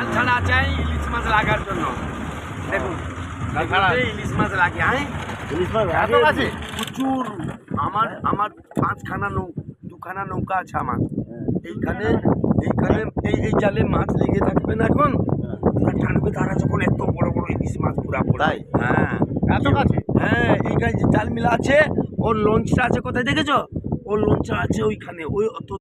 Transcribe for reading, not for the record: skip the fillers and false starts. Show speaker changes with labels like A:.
A: জাল ছাড়া আছে ইলিশ মাছ লাগার জন্য। দেখুন ইলিশ মাছ লাগে, হ্যাঁ
B: ইলিশ মাছ এত আছে?
A: প্রচুর। আমার 5খানা দুখানা নৌকা আছে আমার এইখানে। এই জালে মাছ লেগে থাকবে না এখন, টানবে তারা যখন এত বড় বড় ইলিশ মাছ পুরা
B: তাই?
A: হ্যাঁ
B: এত কাছে?
A: হ্যাঁ, এইখানে যে জাল মিলা আছে, ওর লঞ্চটা আছে কোথায় দেখেছো? ওর লঞ্চটা আছে ওইখানে, ওই অত